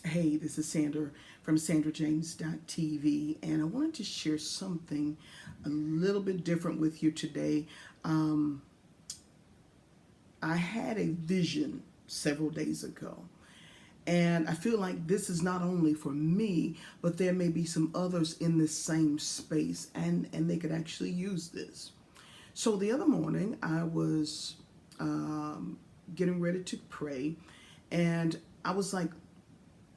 Hey, this is Sandra from SandraJames.tv, and I wanted to share something a little bit different with you today. Um, I had a vision several days ago, and I feel like this is not only for me, but there may be some others in this same space, and they could actually use this. So the other morning, I was getting ready to pray, and I was like,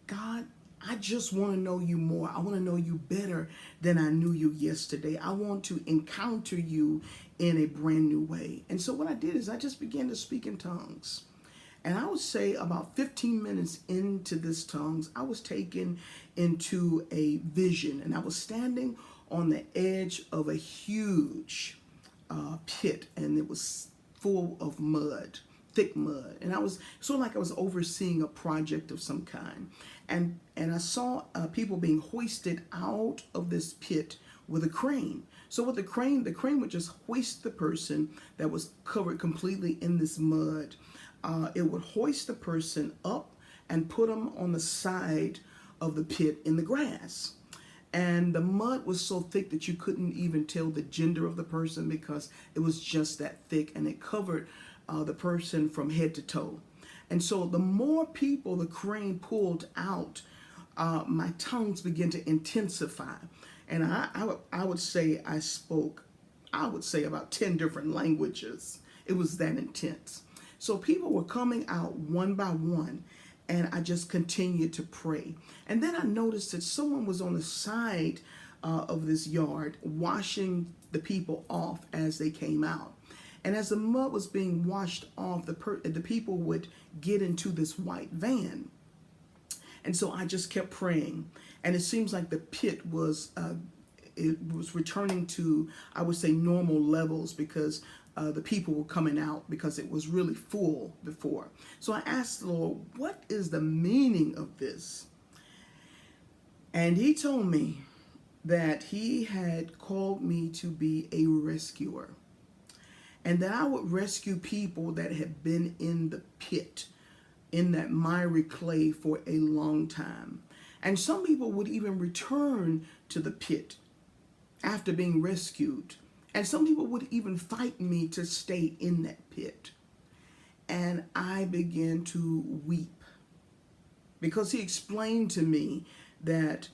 God, I just want to know you more. I want to know you better than I knew you yesterday. I want to encounter you in a brand new way. And so what I did is I just began to speak in tongues. And I would say about 15 minutes into this tongues, I was taken into a vision. And I was standing on the edge of a huge pit, and it was full of mud, thick mud. And I was sort of like I was overseeing a project of some kind. And I saw people being hoisted out of this pit with a crane. So with the crane would just hoist the person that was covered completely in this mud. It would hoist the person up and put them on the side of the pit in the grass. And the mud was so thick that you couldn't even tell the gender of the person because it was just that thick, and it covered the person from head to toe. And so the more people the crane pulled out, my tongues began to intensify. And I would say I spoke, I would say about 10 different languages. It was that intense. So people were coming out one by one, and I just continued to pray. And then I noticed that someone was on the side of this yard washing the people off as they came out. And as the mud was being washed off, the people would get into this white van. And so I just kept praying. And it seems like the pit was it was returning to, I would say, normal levels, because the people were coming out because it was really full before. So I asked the Lord, what is the meaning of this? And he told me that he had called me to be a rescuer, and that I would rescue people that had been in the pit, in that miry clay for a long time. And some people would even return to the pit after being rescued. And some people would even fight me to stay in that pit. And I began to weep, because he explained to me that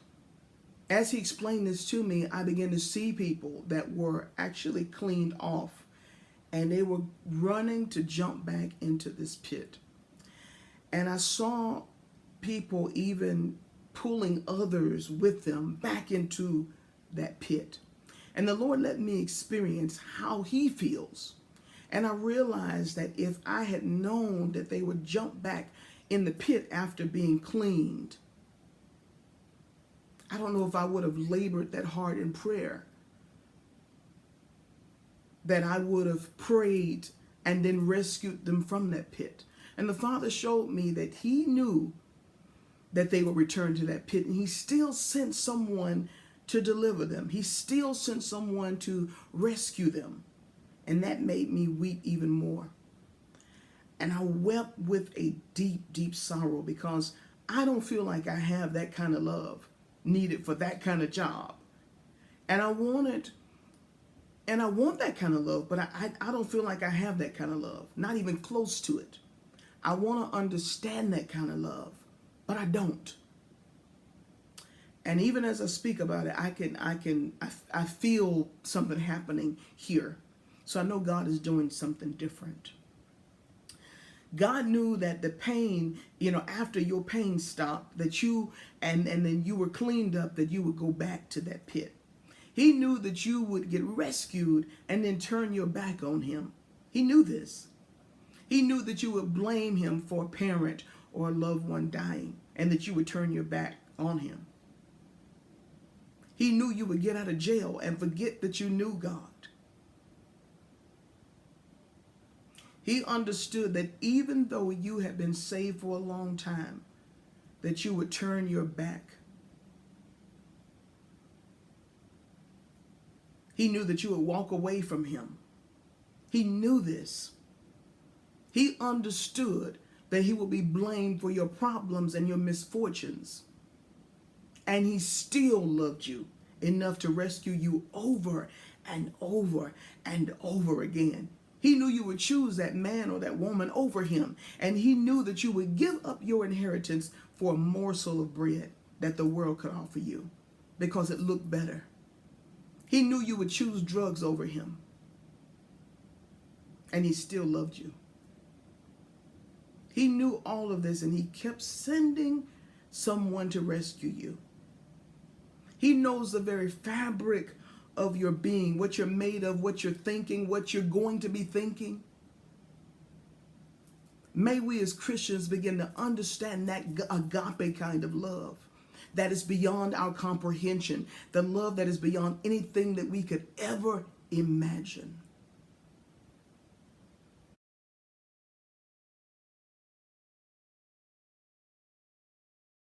as he explained this to me, I began to see people that were actually cleaned off, and they were running to jump back into this pit. And I saw people even pulling others with them back into that pit. And the Lord let me experience how he feels. And I realized that if I had known that they would jump back in the pit after being cleaned, I don't know if I would have labored that hard in prayer, that I would have prayed and then rescued them from that pit. And the Father showed me that he knew that they would return to that pit, and he still sent someone to deliver them. He still sent someone to rescue them. And that made me weep even more. And I wept with a deep, deep sorrow, because I don't feel like I have that kind of love needed for that kind of job. And I want that kind of love, but I don't feel like I have that kind of love, not even close to it. I want to understand that kind of love, but I don't. And even as I speak about it, I feel something happening here. So I know God is doing something different. God knew that the pain, after your pain stopped, that you, and then you were cleaned up, that you would go back to that pit. He knew that you would get rescued and then turn your back on him. He knew this. He knew that you would blame him for a parent or a loved one dying, and that you would turn your back on him. He knew you would get out of jail and forget that you knew God. He understood that even though you had been saved for a long time, that you would turn your back. He knew that you would walk away from him. He knew this. He understood that he will be blamed for your problems and your misfortunes. And he still loved you enough to rescue you over and over and over again. He knew you would choose that man or that woman over him. And he knew that you would give up your inheritance for a morsel of bread that the world could offer you because it looked better. He knew you would choose drugs over him. And he still loved you. He knew all of this, and he kept sending someone to rescue you. He knows the very fabric of your being, what you're made of, what you're thinking, what you're going to be thinking. May we as Christians begin to understand that agape kind of love that is beyond our comprehension, the love that is beyond anything that we could ever imagine.